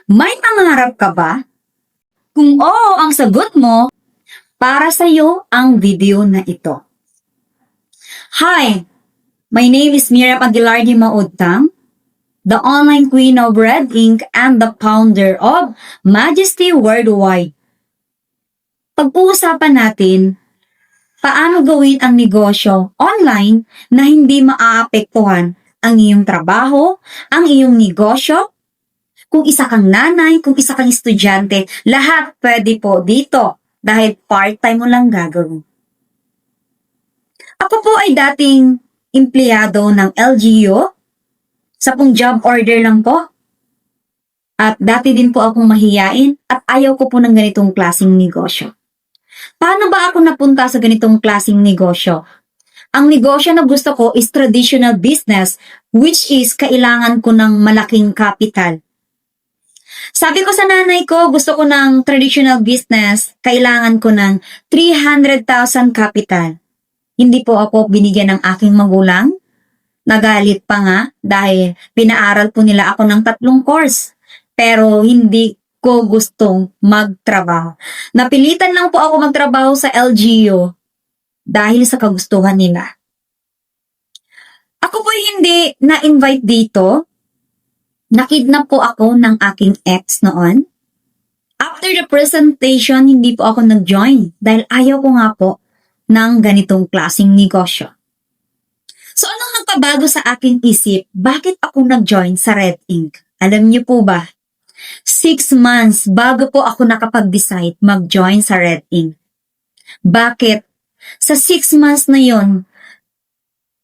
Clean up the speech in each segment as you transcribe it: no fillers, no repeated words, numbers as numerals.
May pangarap ka ba? Kung oo ang sagot mo, para sa iyo ang video na ito. Hi, my name is Miriam Aguilar de Maudtang, the online queen of Red Ink and the founder of Majesty Worldwide. Pag-uusapan natin, paano gawin ang negosyo online na hindi maaapektuhan ang iyong trabaho, ang iyong negosyo. Kung isa kang nanay, kung isa kang estudyante, lahat pwede po dito dahil part-time mo lang gagawin. Ako po ay dating empleyado ng LGU, sa pong job order lang po. At dati din po akong mahiyain at ayaw ko po ng ganitong klaseng negosyo. Paano ba ako napunta sa ganitong klaseng negosyo? Ang negosyo na gusto ko is traditional business, which is kailangan ko ng malaking capital. Sabi ko sa nanay ko, gusto ko ng traditional business, kailangan ko ng 300,000 capital. Hindi po ako binigyan ng aking magulang. Nagalit pa nga dahil pinaaral po nila ako ng 3 course. Pero hindi ko gustong magtrabaho. Napilitan lang po ako magtrabaho sa LGU dahil sa kagustuhan nila. Ako po hindi na-invite dito. Nakidnap po ako ng aking ex noon. After the presentation, hindi po ako nag-join dahil ayaw ko nga po ng ganitong klaseng negosyo. So anong nagpabago sa aking isip? Bakit ako nag-join sa Red Ink? Alam niyo po ba? 6 months bago po ako nakapag-decide mag-join sa Red Ink. Bakit? Sa 6 months na yon,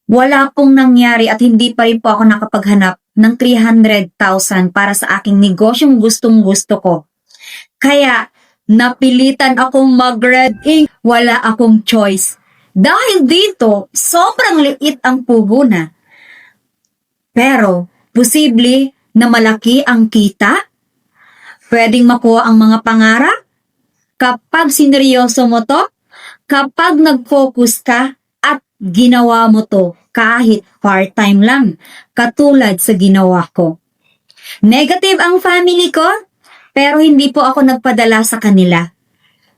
wala pong nangyari at hindi pa rin po ako nakapaghanap ng 300,000 para sa aking negosyong gustong-gusto ko. Kaya, napilitan akong mag-Red Ink. Wala akong choice. Dahil dito, sobrang liit ang puhunan. Pero, posible na malaki ang kita? Pwedeng makuha ang mga pangarap? Kapag sineryoso mo to? Kapag nag-focus ka at ginawa mo to kahit part-time lang, katulad sa ginawa ko. Negative ang family ko, pero hindi po ako nagpadala sa kanila.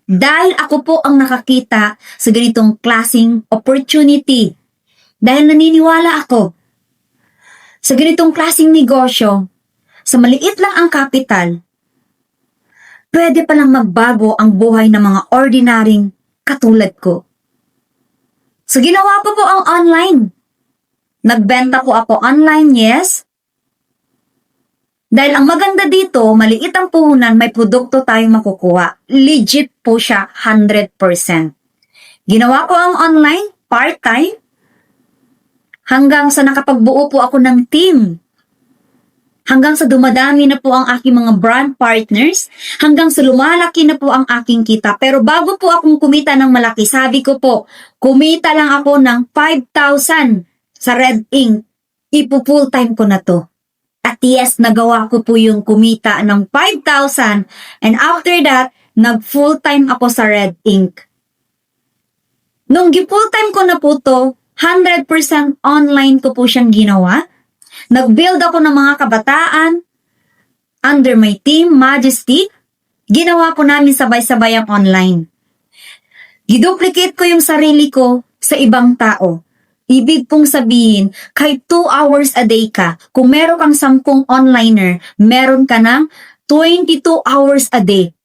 Dahil ako po ang nakakita sa ganitong klaseng opportunity. Dahil naniniwala ako sa ganitong klaseng negosyo, sa maliit lang ang kapital, pwede palang magbago ang buhay ng mga ordinaryong katulad ko. So ginawa ko po ang online. Nagbenta po ako online, yes. Dahil ang maganda dito, maliit ang puhunan, may produkto tayong makukuha. Legit po siya, 100%. Ginawa ko ang online, part-time, hanggang sa nakapagbuo po ako ng team. Hanggang sa dumadami na po ang aking mga brand partners, hanggang sa lumalaki na po ang aking kita. Pero bago po akong kumita ng malaki, sabi ko po, kumita lang ako ng 5,000 sa Red Ink. Ipo-full time ko na to. At yes, nagawa ko po yung kumita ng 5,000 and after that, nag-full time ako sa Red Ink. Nung gi-full time ko na po to, 100% online ko po siyang ginawa. Nag-build ako ng mga kabataan under my team, Majesty. Ginawa po namin sabay-sabay ang online. Giduplicate ko yung sarili ko sa ibang tao. Ibig pong sabihin, kahit 2 hours a day ka, kung meron kang 10 onliner, meron ka ng 22 hours a day.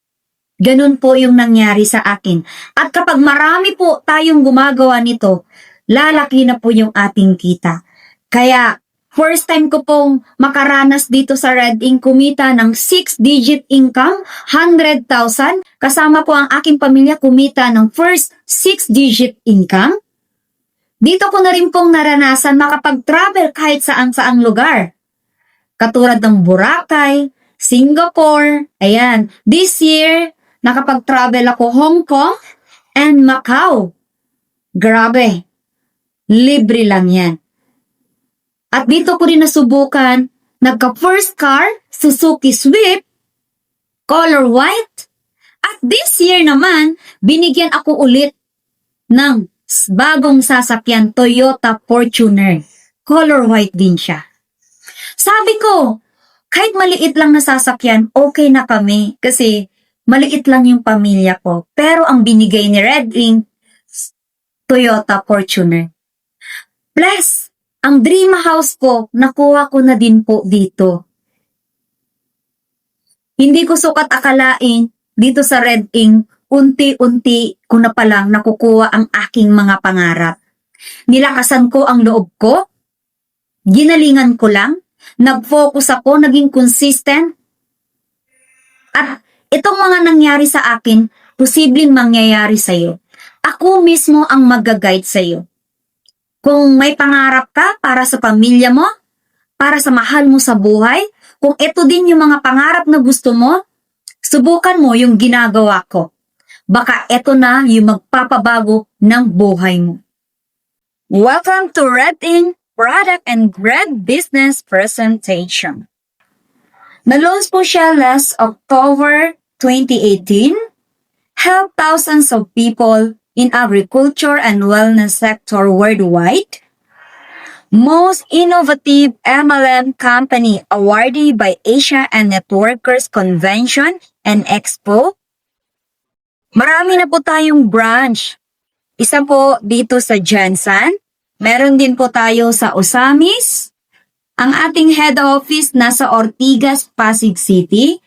Ganun po yung nangyari sa akin. At kapag marami po tayong gumagawa nito, lalaki na po yung ating kita. Kaya, first time ko pong makaranas dito sa Red Ink, kumita ng 6-digit income, 100,000. Kasama po ang aking pamilya kumita ng first 6-digit income. Dito ko na rin pong naranasan makapag-travel kahit saan-saang lugar. Katulad ng Boracay, Singapore, ayan. This year, nakapag-travel ako Hong Kong and Macau. Grabe, libre lang yan. At dito ko rin nasubukan, nagka-first car, Suzuki Swift, color white. At this year naman, binigyan ako ulit ng bagong sasakyan, Toyota Fortuner. Color white din siya. Sabi ko, Kahit maliit lang na sasakyan, okay na kami kasi maliit lang yung pamilya ko. Pero ang binigay ni Red Ink, Toyota Fortuner. Plus, ang dream house ko, nakuha ko na din po dito. Hindi ko sukat akalain dito sa Red Ink, unti-unti ko na palang nakukuha ang aking mga pangarap. Nilakasan ko ang loob ko, ginalingan ko lang, nag-focus ako, naging consistent, at itong mga nangyari sa akin, posibleng mangyayari sa iyo. Ako mismo ang mag-guide sa iyo. Kung may pangarap ka para sa pamilya mo, para sa mahal mo sa buhay, kung ito din yung mga pangarap na gusto mo, subukan mo yung ginagawa ko. Baka ito na yung magpapabago ng buhay mo. Welcome to Red Ink Product and Red Business Presentation. Na-launch po siya last October 2018. Help thousands of people in agriculture and wellness sector worldwide. Most Innovative MLM Company awardee by Asia and Networkers Convention and Expo. Marami na po tayong branch. Isa po dito sa Jensen. Meron din po tayo sa Osamis. Ang ating head office nasa Ortigas, Pasig City.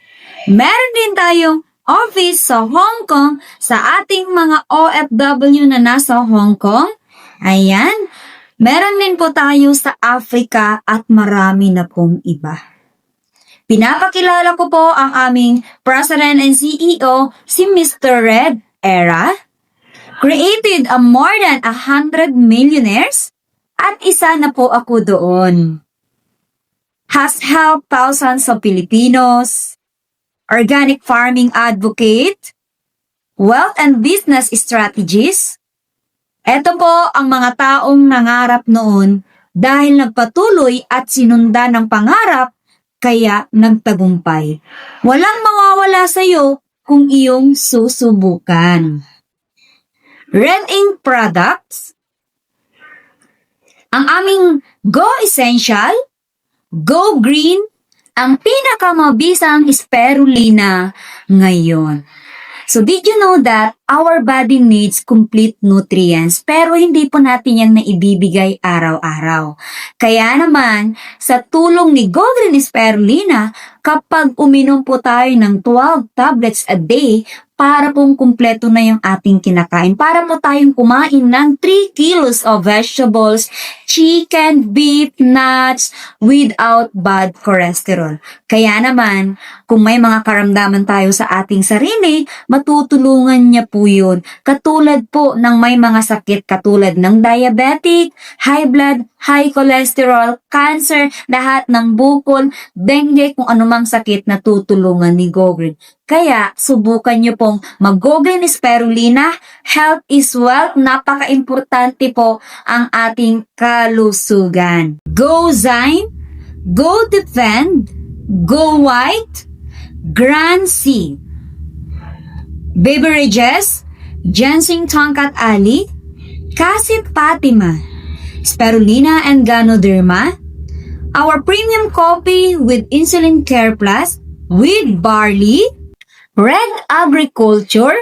Meron din tayong office sa Hong Kong sa ating mga OFW na nasa Hong Kong. Ayan. Meron din po tayo sa Africa at marami na pong iba. Pinapakilala ko po ang aming President and CEO, si Mr. Red Era. Created a more than 100 millionaires at isa na po ako doon. Has helped thousands of Filipinos, organic farming advocate, wealth and business strategies. Ito po ang mga taong nangarap noon dahil nagpatuloy at sinundan ng pangarap kaya nagtagumpay. Walang mawawala sa iyo kung iyong susubukan. Red Ink Products. Ang aming Go Essential, Go Green, ang pinakamabisang spirulina ngayon. So did you know that our body needs complete nutrients pero hindi po natin yan naibibigay araw-araw. Kaya naman, sa tulong ni Go Green Spirulina, kapag uminom po tayo ng 12 tablets a day, para pong kumpleto na yung ating kinakain. Para po tayong kumain ng 3 kilos of vegetables, chicken, beef, nuts, without bad cholesterol. Kaya naman, kung may mga karamdaman tayo sa ating sarili, matutulungan niya po yun. Katulad po ng may mga sakit katulad ng diabetic, high blood, high cholesterol, cancer, lahat ng bukol, dengue, kung anumang sakit na tutulungan ni Go Green. Kaya, subukan nyo pong mag-Go Green Spirulina. Health is wealth. Napaka-importante po ang ating kalusugan. Go Zyme, Go Defend, Go White, Grand C. Beverages, Ginseng Tongkat Ali, Casit Fatima, Spirulina and Ganoderma, our premium coffee with Insulin Care Plus, with barley, Red Agriculture,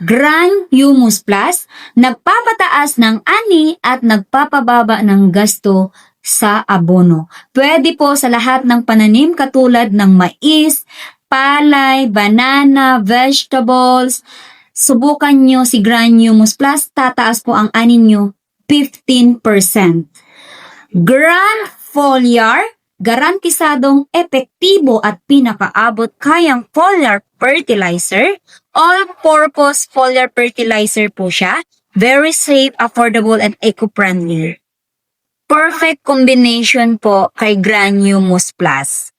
Grand Humus Plus, nagpapataas ng ani at nagpapababa ng gasto sa abono. Pwede po sa lahat ng pananim katulad ng mais, palay, banana, vegetables. Subukan nyo si Grand Humus Plus, tataas po ang ani nyo 15%. Grand Foliar, garantisadong epektibo at pinakaabot kayang foliar fertilizer. All-purpose foliar fertilizer po siya. Very safe, affordable, and eco-friendly. Perfect combination po kay Grand Humus Plus.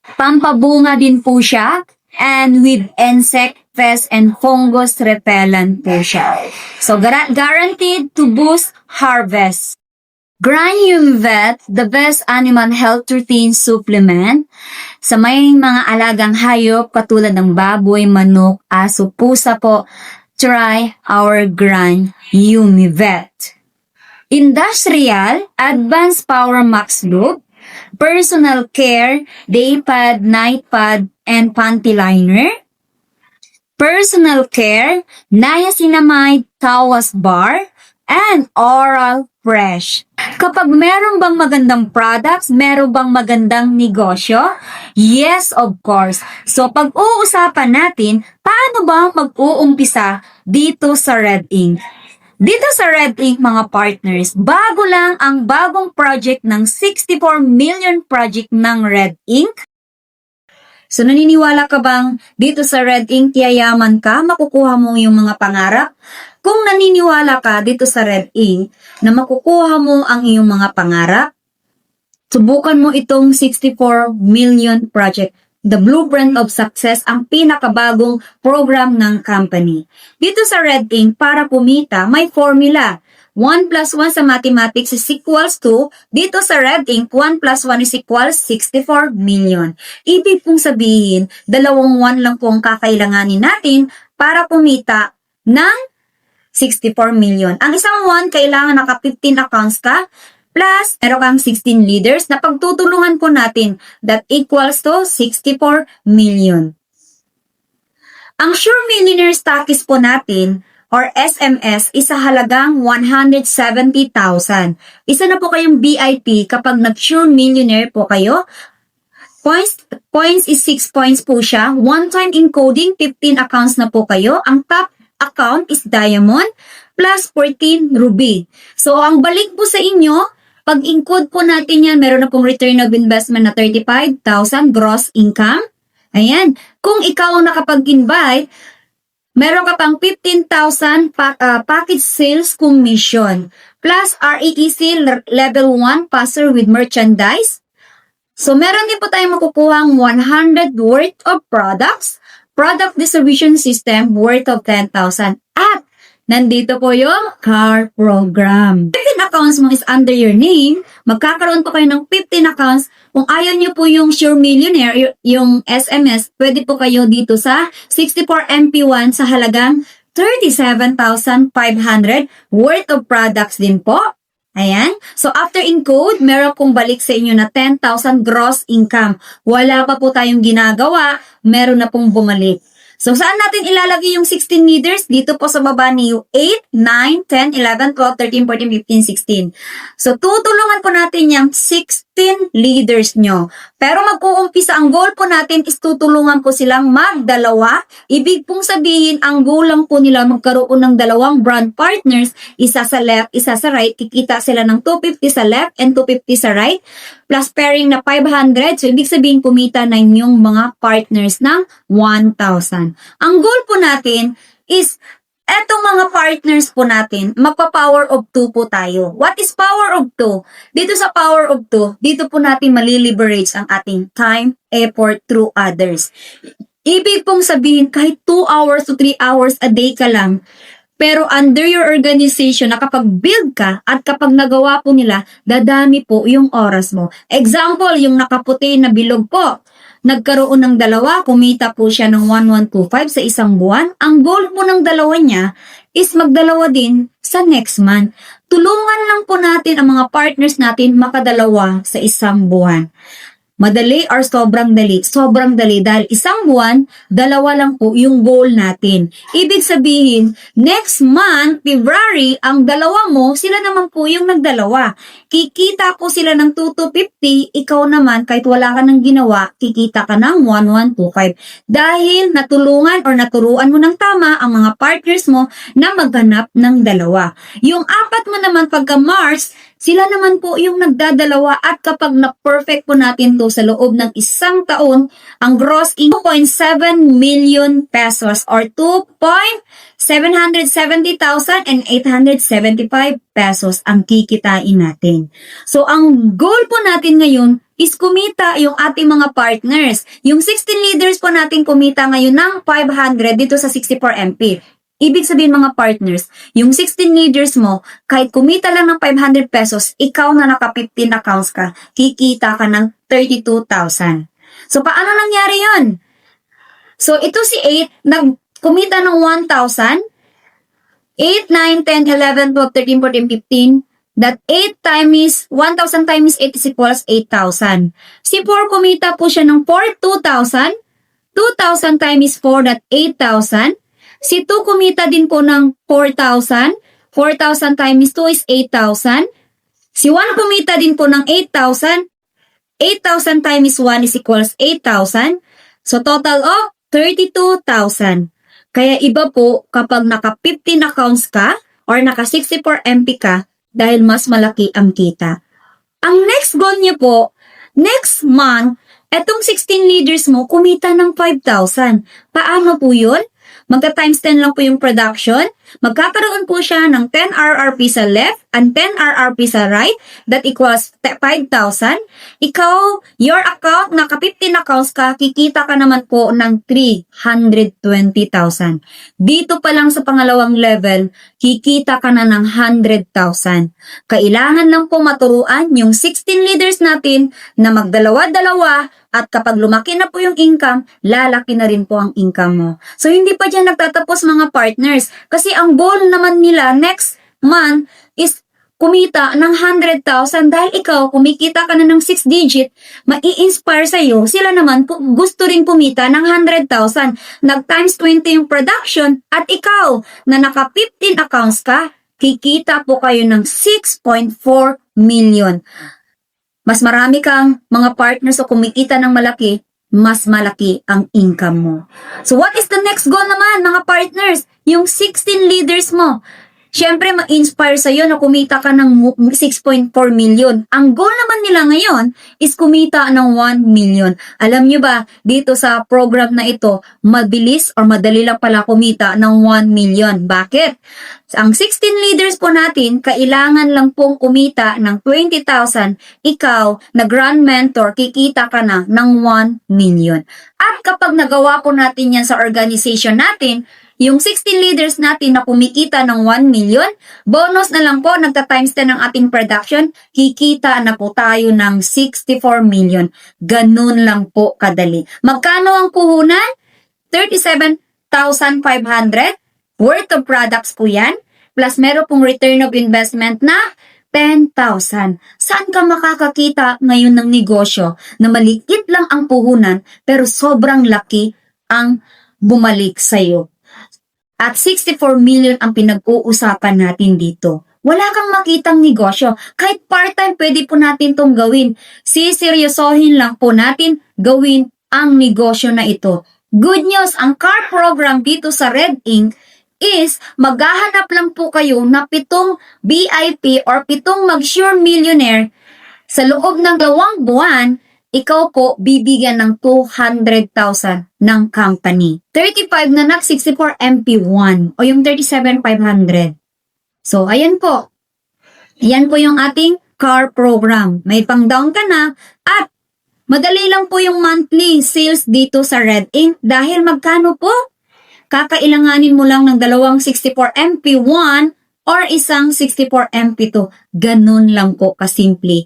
Pampabunga din po siya and with insect, pest, and fungus repellent po siya. So, guaranteed to boost harvest. Grand Humivet, the best animal health routine supplement sa may mga alagang hayop katulad ng baboy, manok, aso, pusa po. Try our Grand Humivet. Industrial Advanced Power Max Group, personal care, day pad, night pad, and panty liner. Personal care, niacinamide, tawas bar, and oral fresh. Kapag meron bang magandang products, meron bang magandang negosyo? Yes, of course. So, pag-uusapan natin, paano ba mag-uumpisa dito sa Red Ink? Dito sa Red Ink, mga partners, bago lang ang bagong project ng 64 million project ng Red Ink. So, naniniwala ka bang dito sa Red Ink, yayaman ka, makukuha mo yung mga pangarap? Kung naniniwala ka dito sa Red Ink na makukuha mo ang iyong mga pangarap, subukan mo itong 64 million project. The Blueprint of Success, ang pinakabagong program ng company. Dito sa Red Ink, para kumita, may formula. 1 plus 1 sa mathematics is equals to, dito sa Red Ink, 1 plus 1 is equals 64 million. Ibig pong sabihin, 2 1 lang po ang kakailanganin natin para kumita ng 64 million. Ang isang 1, kailangan naka 15 accounts ka, plus meron kang 16 leaders na pagtutulungan po natin, that equals to 64 million. Ang Sure Millionaire Stockies po natin, or SMS, isa halagang 170,000. Isa na po kayong VIP kapag nag-Sure Millionaire po kayo. Points is 6 points po siya. One-time encoding, 15 accounts na po kayo. Ang top account is Diamond plus 14 Ruby. So, ang balik po sa inyo, pag-encode po natin yan, meron na pong return of investment na 35,000 gross income. Ayan. Kung ikaw ang nakapag-invite, meron ka pang 15,000 package sales commission plus REEC level 1 passer with merchandise. So, meron din po tayong makukuhang 100 worth of products, product distribution system worth of 10,000. At nandito po yung car program. 15 accounts mo is under your name. Magkakaroon po kayo ng 15 accounts. Kung ayaw nyo po yung Sure Millionaire, yung SMS, pwede po kayo dito sa 64 MP1 sa halagang 37,500 worth of products din po. Ayan. So, after encode, meron pong balik sa inyo na 10,000 gross income. Wala pa po tayong ginagawa, meron na pong bumalik. So, saan natin ilalagay yung 16 leaders? Dito po sa baba ni 8, 9, 10, 11, 12, 13, 14, 15, 16. So, tutulungan po natin yung 16 leaders nyo. Pero mag-uumpisa, ang goal po natin is tutulungan po silang magdalawa. Ibig pong sabihin, ang goal lang po nila magkaroon ng dalawang brand partners, isa sa left, isa sa right. Kikita sila ng 250 sa left and 250 sa right. Plus pairing na 500. So, ibig sabihin, kumita na inyong mga partners ng 1,000. Ang goal po natin is, etong mga partners po natin, magpa-power of 2 po tayo. What is power of 2? Dito sa power of 2, dito po natin maliliberate ang ating time, effort through others. Ibig pong sabihin, kahit 2 hours to 3 hours a day ka lang, pero under your organization, nakapag-build ka at kapag nagawa po nila, dadami po yung oras mo. Example, yung nakaputi na bilog po. Nagkaroon ng dalawa, kumita po siya ng 1,125 sa isang buwan. Ang goal po ng dalawa niya is magdalawa din sa next month. Tulungan lang po natin ang mga partners natin makadalawa sa isang buwan. Madali or sobrang dali? Sobrang dali dahil isang buwan, dalawa lang po yung goal natin. Ibig sabihin, next month, February, ang dalawa mo, sila naman po yung nagdalawa. Kikita po sila ng 2,250, ikaw naman, kahit wala ka nang ginawa, kikita ka ng 1,125. Dahil natulungan or naturuan mo ng tama ang mga partners mo na maghanap ng dalawa. Yung apat mo naman pagka Mars, sila naman po yung nagdadalawa at kapag na-perfect po natin to sa loob ng isang taon, ang gross income 2.7 million pesos or 2,770,875 pesos ang kikitain natin. So, ang goal po natin ngayon is kumita yung ating mga partners. Yung 16 leaders po natin kumita ngayon ng 500 dito sa 64 MP. Ibig sabihin mga partners, yung 16 leaders mo, kahit kumita lang ng 500 pesos, ikaw na naka-15 accounts ka, kikita ka ng 32,000. So, paano nangyari yun? So, ito si 8, nagkumita ng 1,000. 8, 9, 10, 11, 12, 13, 14, that 8 times 1,000 times 8 is equals 8,000. Si 4 kumita po siya ng 4, 2,000. 2,000 times 4, that 8,000. Si 2 kumita din po ng 4,000. 4,000 times 2 is 8,000. Si 1 kumita din po ng 8,000. 8,000 times 1 is equals 8,000. So, total of 32,000. Kaya iba po kapag naka 15 accounts ka or naka 64 MP ka dahil mas malaki ang kita. Ang next goal niyo po, next month, etong 16 leaders mo kumita ng 5,000. Paano po yun? Magka-times 10 lang po yung production. Magkakaroon po siya ng 10 RRP sa left and 10 RRP sa right. That equals 5,000. Ikaw, your account, naka 15 accounts ka, kikita ka naman po ng 320,000. Dito pa lang sa pangalawang level, kikita ka na ng 100,000. Kailangan lang po maturuan yung 16 leaders natin na magdalawa-dalawa at kapag lumaki na po yung income, lalaki na rin po ang income mo. So, hindi pa dyan nagtatapos mga partners. Kasi ang goal naman nila next month is kumita ng 100,000 dahil ikaw, kumikita ka na ng 6 digit, mai-inspire sa'yo. Sila naman po, gusto rin pumita ng 100,000. Nag-times 20 yung production at ikaw, na naka 15 accounts ka, kikita po kayo ng 6.4 million. Mas marami kang mga partners o kumikita ng malaki, mas malaki ang income mo. So what is the next goal naman mga partners? Yung 16 leaders mo. Siyempre, ma-inspire sa'yo na kumita ka ng 6.4 million. Ang goal naman nila ngayon is kumita ng 1 million. Alam nyo ba, dito sa program na ito, mabilis or madali lang pala kumita ng 1 million. Bakit? Ang 16 leaders po natin, kailangan lang pong kumita ng 20,000. Ikaw, na grand mentor, kikita ka na ng 1 million. At kapag nagawa po natin yan sa organization natin, yung 16 leaders natin na kumikita ng 1 million, bonus na lang po, nagta-times 10 ang ating production, kikita na po tayo ng 64 million. Ganun lang po kadali. Magkano ang puhunan? 37,500 worth of products po yan. Plus meron pong return of investment na 10,000. Saan ka makakakita ngayon ng negosyo na maliit lang ang puhunan pero sobrang laki ang bumalik sa'yo? At 64 million ang pinag-uusapan natin dito. Wala kang makitang negosyo. Kahit part-time, pwede po natin itong gawin. Siseryosohin lang po natin gawin ang negosyo na ito. Good news, ang car program dito sa Red Ink is maghahanap lang po kayo na 7 VIP or 7 mag-sure millionaire sa loob ng 2 buwan. Ikaw po bibigyan ng 200,000 ng company. 35 na nag 64 MP1 o yung 37,500. So, ayan po. Ayan po yung ating car program. May pang-down ka na at madali lang po yung monthly sales dito sa Red Ink dahil magkano po? Kakailanganin mo lang ng 2 64 MP1 or isang 64 MP2. Ganun lang po kasimple.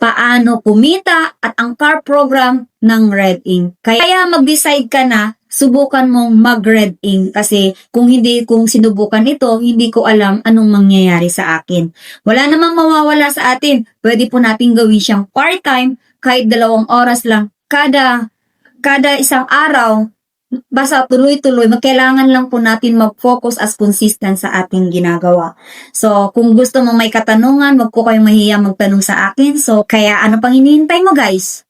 Paano kumita at ang car program ng Red Ink. Kaya mag-decide ka na, subukan mong mag-Red Ink kasi kung sinubukan ito, hindi ko alam anong mangyayari sa akin. Wala namang mawawala sa atin. Pwede po natin gawin siyang part-time kahit 2 oras lang kada isang araw. Basta tuloy-tuloy, kailangan lang po natin mag-focus as consistent sa ating ginagawa. So, kung gusto mo may katanungan, wag po kayong mahiya magtanong sa akin. So, kaya ano pang hinihintay mo guys?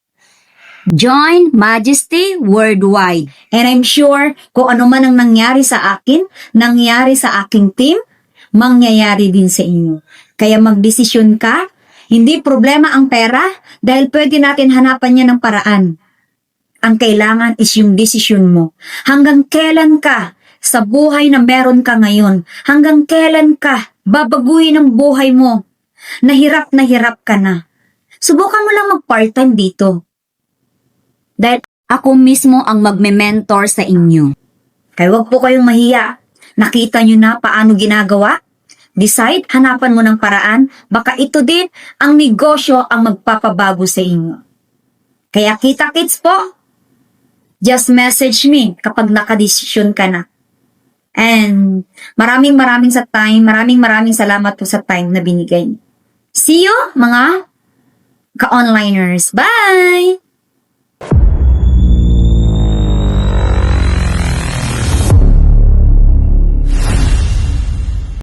Join Majesty Worldwide. And I'm sure kung ano man ang nangyari sa akin, nangyari sa aking team, mangyayari din sa inyo. Kaya magdesisyon ka, hindi problema ang pera dahil pwede natin hanapan niya ng paraan. Ang kailangan is yung desisyon mo. Hanggang kailan ka sa buhay na meron ka ngayon? Hanggang kailan ka babaguhin ang buhay mo? Nahirap ka na. Subukan mo lang mag-part-time dito. Dahil ako mismo ang magme-mentor sa inyo. Kaya wag po kayong mahiya. Nakita nyo na paano ginagawa? Decide, hanapan mo ng paraan. Baka ito din ang negosyo ang magpapabago sa inyo. Kaya kita-kits po. Just message me kapag nakadesisyon ka na. And maraming salamat po sa time na binigay niyo. See you, mga ka-onliners. Bye!